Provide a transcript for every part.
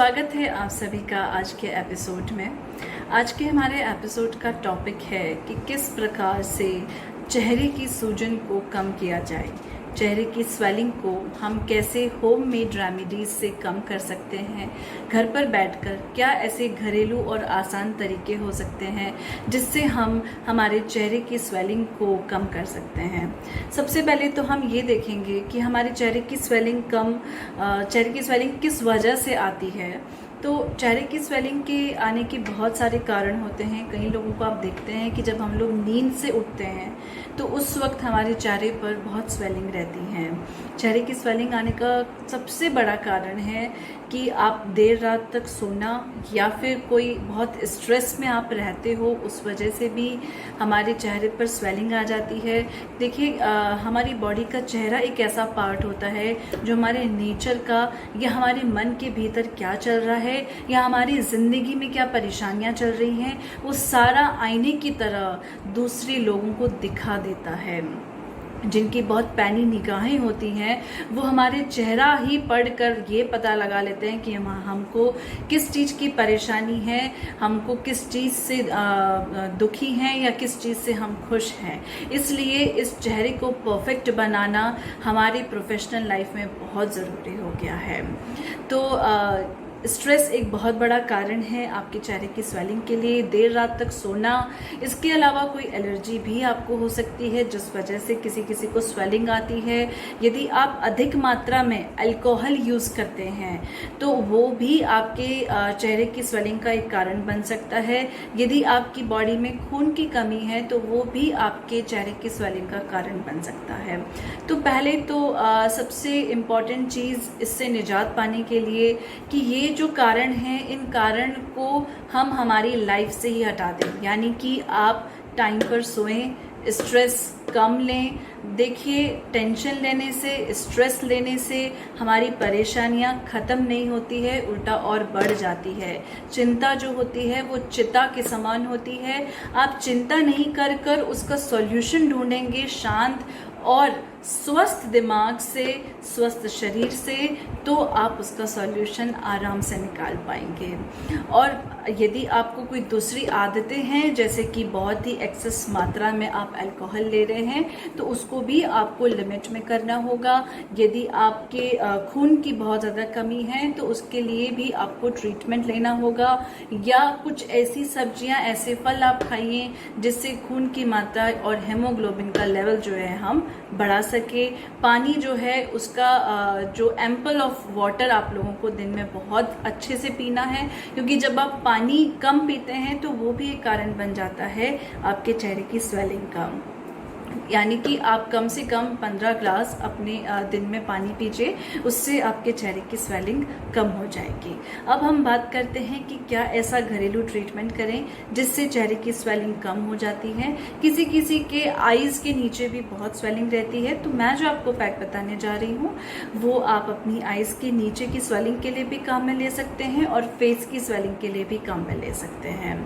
स्वागत है आप सभी का आज के एपिसोड में। आज के हमारे एपिसोड का टॉपिक है कि किस प्रकार से चेहरे की सूजन को कम किया जाए, चेहरे की स्वेलिंग को हम कैसे होममेड रेमेडीज से कम कर सकते हैं। घर पर बैठकर क्या ऐसे घरेलू और आसान तरीके हो सकते हैं जिससे हम हमारे चेहरे की स्वेलिंग को कम कर सकते हैं। सबसे पहले तो हम ये देखेंगे कि हमारे चेहरे की स्वेलिंग किस वजह से आती है। तो चेहरे की स्वेलिंग के आने के बहुत सारे कारण होते हैं। कई लोगों को आप देखते हैं कि जब हम लोग नींद से उठते हैं तो उस वक्त हमारे चेहरे पर बहुत स्वेलिंग रहती है। चेहरे की स्वेलिंग आने का सबसे बड़ा कारण है कि आप देर रात तक सोना या फिर कोई बहुत स्ट्रेस में आप रहते हो, उस वजह से भी हमारे चेहरे पर स्वेलिंग आ जाती है। देखिए, हमारी बॉडी का चेहरा एक ऐसा पार्ट होता है जो हमारे नेचर का या हमारे मन के भीतर क्या चल रहा है या हमारी ज़िंदगी में क्या परेशानियां चल रही हैं, वो सारा आईने की तरह दूसरे लोगों को दिखा देता है। जिनकी बहुत पैनी निगाहें होती हैं वो हमारे चेहरा ही पढ़कर ये पता लगा लेते हैं कि हमको किस चीज़ की परेशानी है, हमको किस चीज़ से दुखी हैं या किस चीज़ से हम खुश हैं। इसलिए इस चेहरे को परफेक्ट बनाना हमारी प्रोफेशनल लाइफ में बहुत ज़रूरी हो गया है। तो स्ट्रेस एक बहुत बड़ा कारण है आपके चेहरे की स्वेलिंग के लिए। देर रात तक सोना, इसके अलावा कोई एलर्जी भी आपको हो सकती है जिस वजह से किसी किसी को स्वेलिंग आती है। यदि आप अधिक मात्रा में अल्कोहल यूज़ करते हैं तो वो भी आपके चेहरे की स्वेलिंग का एक कारण बन सकता है। यदि आपकी बॉडी में खून की कमी है तो वो भी आपके चेहरे की स्वेलिंग का कारण बन सकता है। तो पहले तो सबसे इम्पॉर्टेंट चीज़ इससे निजात पाने के लिए कि ये जो कारण हैं, इन कारण को हम हमारी लाइफ से ही हटा दें। यानी कि आप टाइम पर सोएं, स्ट्रेस कम लें। देखिए, टेंशन लेने से, स्ट्रेस लेने से हमारी परेशानियां ख़त्म नहीं होती है, उल्टा और बढ़ जाती है। चिंता जो होती है वो चिता के समान होती है। आप चिंता नहीं कर कर उसका सॉल्यूशन ढूंढेंगे शांत और स्वस्थ दिमाग से, स्वस्थ शरीर से, तो आप उसका सॉल्यूशन आराम से निकाल पाएंगे। और यदि आपको कोई दूसरी आदतें हैं, जैसे कि बहुत ही एक्सेस मात्रा में आप अल्कोहल ले रहे हैं, तो उसको भी आपको लिमिट में करना होगा। यदि आपके खून की बहुत ज़्यादा कमी है तो उसके लिए भी आपको ट्रीटमेंट लेना होगा, या कुछ ऐसी सब्जियां, ऐसे फल आप खाइए जिससे खून की मात्रा और हेमोग्लोबिन का लेवल जो है हम बढ़ा सके। पानी जो है उसका जो एम्पल ऑफ वाटर आप लोगों को दिन में बहुत अच्छे से पीना है, क्योंकि जब आप पानी कम पीते हैं तो वो भी एक कारण बन जाता है आपके चेहरे की स्वेलिंग का। यानी कि आप कम से कम 15 ग्लास अपने दिन में पानी पीजिए, उससे आपके चेहरे की स्वेलिंग कम हो जाएगी। अब हम बात करते हैं कि क्या ऐसा घरेलू ट्रीटमेंट करें जिससे चेहरे की स्वेलिंग कम हो जाती है। किसी किसी के आईज़ के नीचे भी बहुत स्वेलिंग रहती है, तो मैं जो आपको पैक बताने जा रही हूँ वो आप अपनी आईज़ के नीचे की स्वेलिंग के लिए भी काम में ले सकते हैं और फेस की स्वेलिंग के लिए भी काम में ले सकते हैं।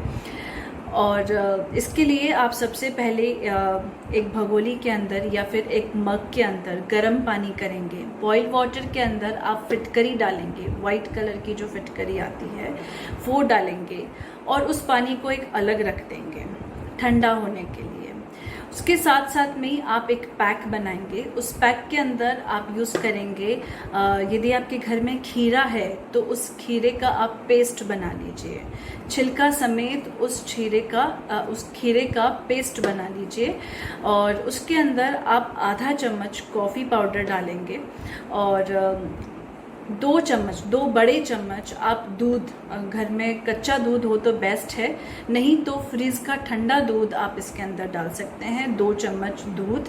और इसके लिए आप सबसे पहले एक भगोनी के अंदर या फिर एक मग के अंदर गर्म पानी करेंगे। बॉइल वाटर के अंदर आप फिटकरी डालेंगे, वाइट कलर की जो फिटकरी आती है वो डालेंगे, और उस पानी को एक अलग रख देंगे ठंडा होने के लिए। उसके साथ साथ में आप एक पैक बनाएंगे। उस पैक के अंदर आप यूज़ करेंगे, यदि आपके घर में खीरा है तो उस खीरे का आप पेस्ट बना लीजिए, छिलका समेत उस खीरे का पेस्ट बना लीजिए। और उसके अंदर आप आधा चम्मच कॉफ़ी पाउडर डालेंगे और 2 बड़े चम्मच आप दूध, घर में कच्चा दूध हो तो बेस्ट है, नहीं तो फ्रीज का ठंडा दूध आप इसके अंदर डाल सकते हैं। 2 चम्मच दूध,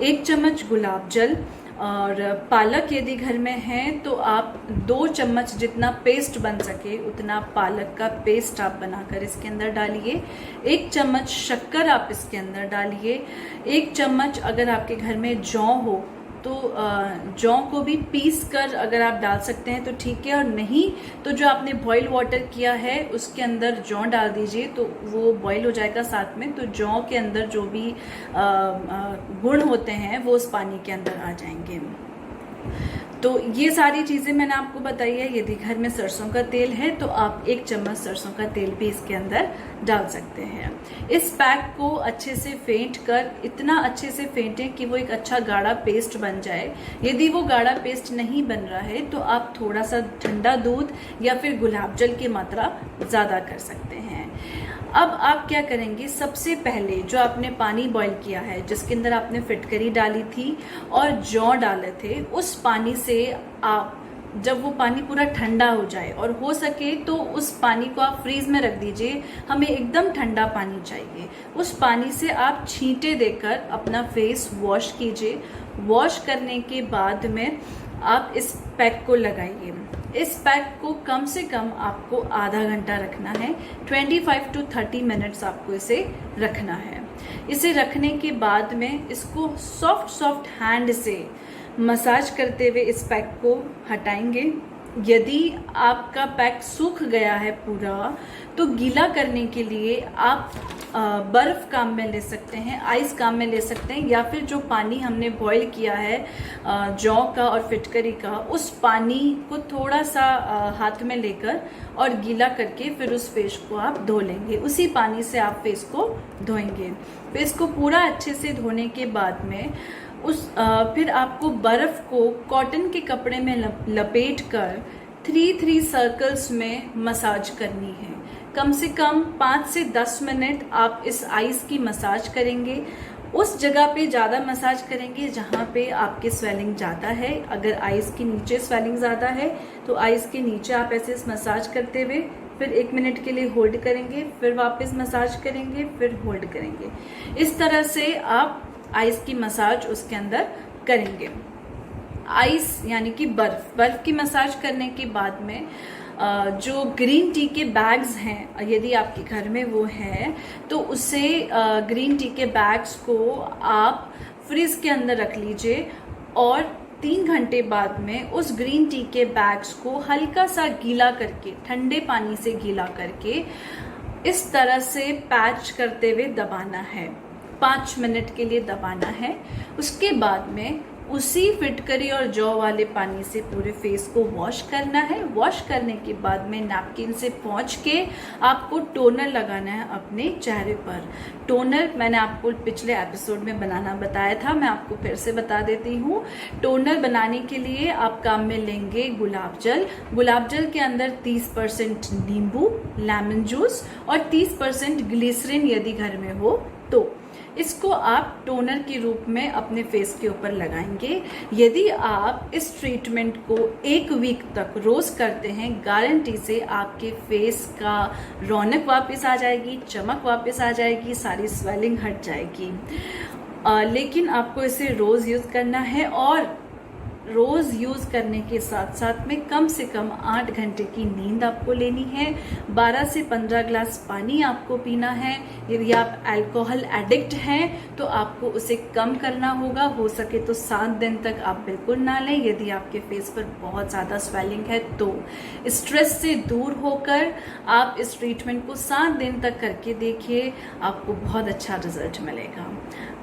1 चम्मच गुलाब जल, और पालक यदि घर में है तो आप 2 चम्मच जितना पेस्ट बन सके उतना पालक का पेस्ट आप बनाकर इसके अंदर डालिए। 1 चम्मच शक्कर आप इसके अंदर डालिए। 1 चम्मच अगर आपके घर में जौ हो तो जौ को भी पीस कर अगर आप डाल सकते हैं तो ठीक है, और नहीं तो जो आपने बॉईल वाटर किया है उसके अंदर जौ डाल दीजिए, तो वो बॉईल हो जाएगा साथ में, तो जौ के अंदर जो भी गुण होते हैं वो उस पानी के अंदर आ जाएंगे। तो ये सारी चीज़ें मैंने आपको बताई है। यदि घर में सरसों का तेल है तो आप 1 चम्मच सरसों का तेल भी इसके अंदर डाल सकते हैं। इस पैक को अच्छे से फेंट कर, इतना अच्छे से फेंटें कि वो एक अच्छा गाढ़ा पेस्ट बन जाए। यदि वो गाढ़ा पेस्ट नहीं बन रहा है तो आप थोड़ा सा ठंडा दूध या फिर गुलाब जल की मात्रा ज़्यादा कर सकते हैं। अब आप क्या करेंगे, सबसे पहले जो आपने पानी बॉईल किया है, जिसके अंदर आपने फिटकरी डाली थी और जौ डाले थे, उस पानी से आप, जब वो पानी पूरा ठंडा हो जाए, और हो सके तो उस पानी को आप फ्रीज में रख दीजिए, हमें एकदम ठंडा पानी चाहिए। उस पानी से आप छींटे देकर अपना फेस वॉश कीजिए। वॉश करने के बाद में आप इस पैक को लगाइए। इस पैक को कम से कम आपको आधा घंटा रखना है, 25 to 30 मिनट्स आपको इसे रखना है। इसे रखने के बाद में इसको सॉफ्ट हैंड से मसाज करते हुए इस पैक को हटाएंगे। यदि आपका पैक सूख गया है पूरा, तो गीला करने के लिए आप बर्फ काम में ले सकते हैं, आइस काम में ले सकते हैं, या फिर जो पानी हमने बॉईल किया है जौ का और फिटकरी का, उस पानी को थोड़ा सा हाथ में लेकर और गीला करके फिर उस फेस को आप धो लेंगे। उसी पानी से आप फेस को धोएंगे। फेस को पूरा अच्छे से धोने के बाद में फिर आपको बर्फ को कॉटन के कपड़े में लपेट कर 3 सर्कल्स में मसाज करनी है। कम से कम 5 से 10 मिनट आप इस आइस की मसाज करेंगे। उस जगह पे ज़्यादा मसाज करेंगे जहाँ पे आपके स्वेलिंग ज़्यादा है। अगर आइस के नीचे स्वेलिंग ज़्यादा है तो आइस के नीचे आप ऐसे मसाज करते हुए फिर 1 मिनट के लिए होल्ड करेंगे, फिर वापस मसाज करेंगे, फिर होल्ड करेंगे। इस तरह से आप आइस की मसाज उसके अंदर करेंगे। आइस यानी कि बर्फ की मसाज करने के बाद में जो ग्रीन टी के बैग्स हैं, यदि आपके घर में वो है तो उसे ग्रीन टी के बैग्स को आप फ्रिज के अंदर रख लीजिए और 3 घंटे बाद में उस ग्रीन टी के बैग्स को हल्का सा गीला करके, ठंडे पानी से गीला करके इस तरह से पैच करते हुए दबाना है। 5 मिनट के लिए दबाना है। उसके बाद में उसी फिटकरी और जौ वाले पानी से पूरे फेस को वॉश करना है। वॉश करने के बाद में नैपकिन से पोंछ के आपको टोनर लगाना है अपने चेहरे पर। टोनर मैंने आपको पिछले एपिसोड में बनाना बताया था, मैं आपको फिर से बता देती हूँ। टोनर बनाने के लिए आप काम में लेंगे गुलाब जल। गुलाब जल के अंदर 30% नींबू, लेमन जूस और 30% ग्लिसरीन यदि घर में हो तो। इसको आप टोनर के रूप में अपने फेस के ऊपर लगाएंगे। यदि आप इस ट्रीटमेंट को 1 वीक तक रोज करते हैं, गारंटी से आपके फेस का रौनक वापस आ जाएगी, चमक वापस आ जाएगी, सारी स्वेलिंग हट जाएगी। लेकिन आपको इसे रोज यूज करना है और रोज यूज करने के साथ साथ में कम से कम 8 घंटे की नींद आपको लेनी है। 12 से 15 ग्लास पानी आपको पीना है। यदि आप अल्कोहल एडिक्ट हैं तो आपको उसे कम करना होगा। हो सके तो 7 दिन तक आप बिल्कुल ना लें। यदि आपके फेस पर बहुत ज़्यादा स्वेलिंग है तो स्ट्रेस से दूर होकर आप इस ट्रीटमेंट को 7 दिन तक करके देखिए, आपको बहुत अच्छा रिजल्ट मिलेगा।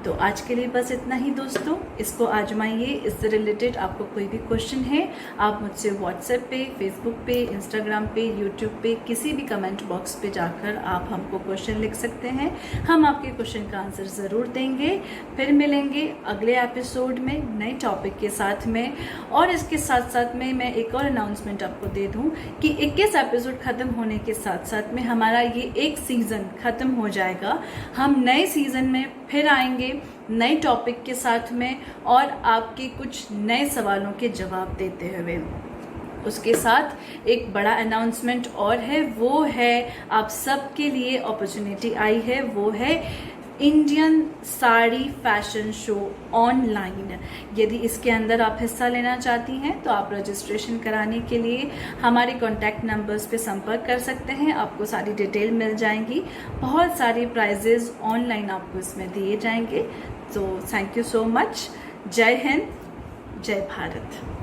तो आज के लिए बस इतना ही दोस्तों, इसको आजमाइए। इससे रिलेटेड आपको कोई भी क्वेश्चन है, आप मुझसे व्हाट्सएप पे, फेसबुक पे, इंस्टाग्राम पे, यूट्यूब पे, किसी भी कमेंट बॉक्स पे जाकर आप हमको क्वेश्चन लिख सकते हैं। हम आपके क्वेश्चन का आंसर ज़रूर देंगे। फिर मिलेंगे अगले एपिसोड में नए टॉपिक के साथ में। और इसके साथ साथ में मैं एक और अनाउंसमेंट आपको दे दूं कि 21 एपिसोड ख़त्म होने के साथ साथ में हमारा ये एक सीज़न ख़त्म हो जाएगा। हम नए सीज़न में फिर आएंगे नए टॉपिक के साथ में और आपके कुछ नए सवालों के जवाब देते हुए। उसके साथ एक बड़ा अनाउंसमेंट और है, वो है आप सबके लिए अपॉर्चुनिटी आई है, वो है Indian sari fashion show online. यदि इसके अंदर आप हिस्सा लेना चाहती हैं तो आप रजिस्ट्रेशन कराने के लिए हमारे कॉन्टैक्ट नंबर्स पे संपर्क कर सकते हैं। आपको सारी डिटेल मिल जाएंगी। बहुत सारी प्राइजेज ऑनलाइन आपको इसमें दिए जाएंगे। तो थैंक यू सो मच। जय हिंद, जय भारत।